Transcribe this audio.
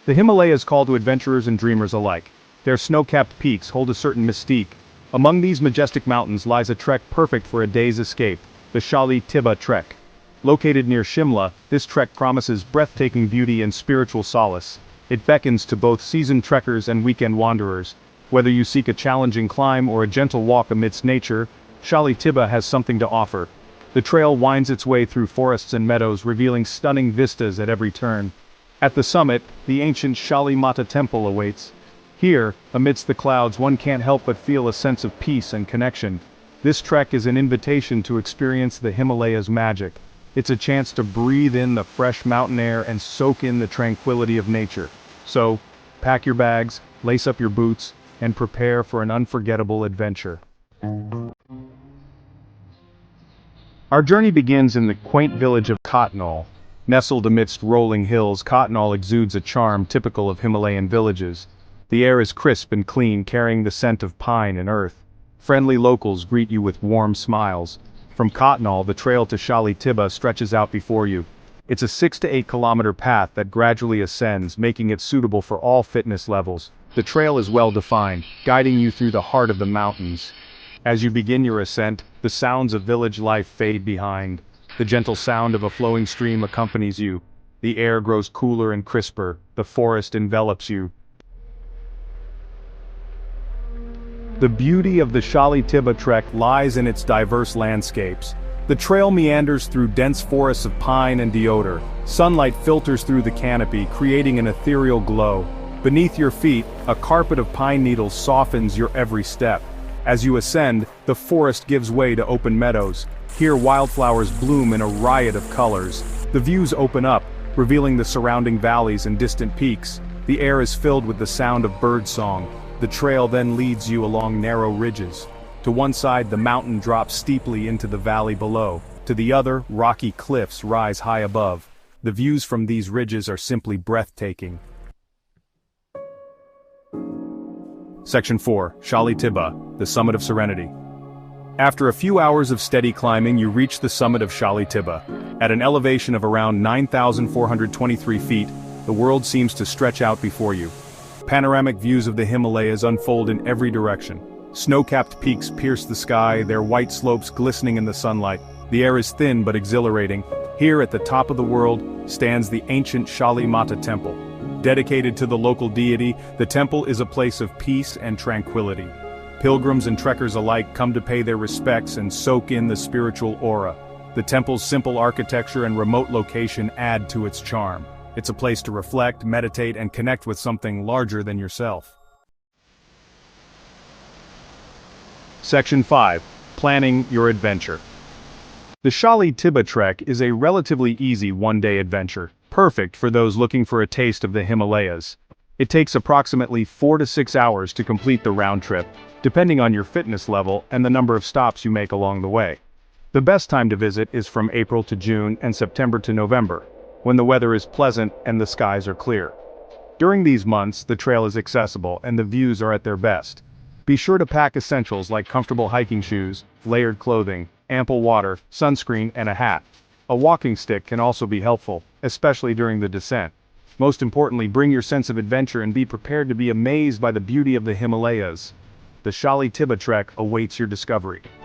The Himalayas call to adventurers and dreamers alike. Their snow-capped peaks hold a certain mystique. Among these majestic mountains lies a trek perfect for a day's escape, the Shali Tibba trek. Located near Shimla, this trek promises breathtaking beauty and spiritual solace. It beckons to both seasoned trekkers and weekend wanderers. Whether you seek a challenging climb or a gentle walk amidst nature, Shali Tibba has something to offer. The trail winds its way through forests and meadows, revealing stunning vistas at every turn. At the summit, the ancient Shali Mata Temple awaits. Here, amidst the clouds, one can't help but feel a sense of peace and connection. This trek is an invitation to experience the Himalayas' magic. It's a chance to breathe in the fresh mountain air and soak in the tranquility of nature. So, pack your bags, lace up your boots, and prepare for an unforgettable adventure. Our journey begins in the quaint village of Kotnal. Nestled amidst rolling hills, Kotnal exudes a charm typical of Himalayan villages. The air is crisp and clean, carrying the scent of pine and earth. Friendly locals greet you with warm smiles. From Kotnal, the trail to Shali Tibba stretches out before you. It's a 6 to 8 kilometer path that gradually ascends, making it suitable for all fitness levels. The trail is well defined, guiding you through the heart of the mountains. As you begin your ascent, the sounds of village life fade behind. The gentle sound of a flowing stream accompanies you. The air grows cooler and crisper, the forest envelops you. The beauty of the Shali Tibba trek lies in its diverse landscapes. The trail meanders through dense forests of pine and deodar. Sunlight filters through the canopy, creating an ethereal glow. Beneath your feet, a carpet of pine needles softens your every step. As you ascend, the forest gives way to open meadows. Here wildflowers bloom in a riot of colors. The views open up, revealing the surrounding valleys and distant peaks. The air is filled with the sound of birdsong. The trail then leads you along narrow ridges. To one side, the mountain drops steeply into the valley below. To the other, rocky cliffs rise high above. The views from these ridges are simply breathtaking. Section 4, Shali Tibba, the summit of serenity. After a few hours of steady climbing, you reach the summit of Shali Tibba. At an elevation of around 9,423 feet, the world seems to stretch out before you. Panoramic views of the Himalayas unfold in every direction. Snow-capped peaks pierce the sky, their white slopes glistening in the sunlight. The air is thin but exhilarating. Here at the top of the world stands the ancient Shali Mata Temple. Dedicated to the local deity, the temple is a place of peace and tranquility. Pilgrims and trekkers alike come to pay their respects and soak in the spiritual aura. The temple's simple architecture and remote location add to its charm. It's a place to reflect, meditate, and connect with something larger than yourself. Section 5. Planning your adventure. The Shali Tibba trek is a relatively easy one-day adventure, perfect for those looking for a taste of the Himalayas. It takes approximately 4 to 6 hours to complete the round trip, depending on your fitness level and the number of stops you make along the way. The best time to visit is from April to June and September to November, when the weather is pleasant and the skies are clear. During these months, the trail is accessible and the views are at their best. Be sure to pack essentials like comfortable hiking shoes, layered clothing, ample water, sunscreen, and a hat. A walking stick can also be helpful, especially during the descent. Most importantly, bring your sense of adventure and be prepared to be amazed by the beauty of the Himalayas. The Shali Tibba trek awaits your discovery.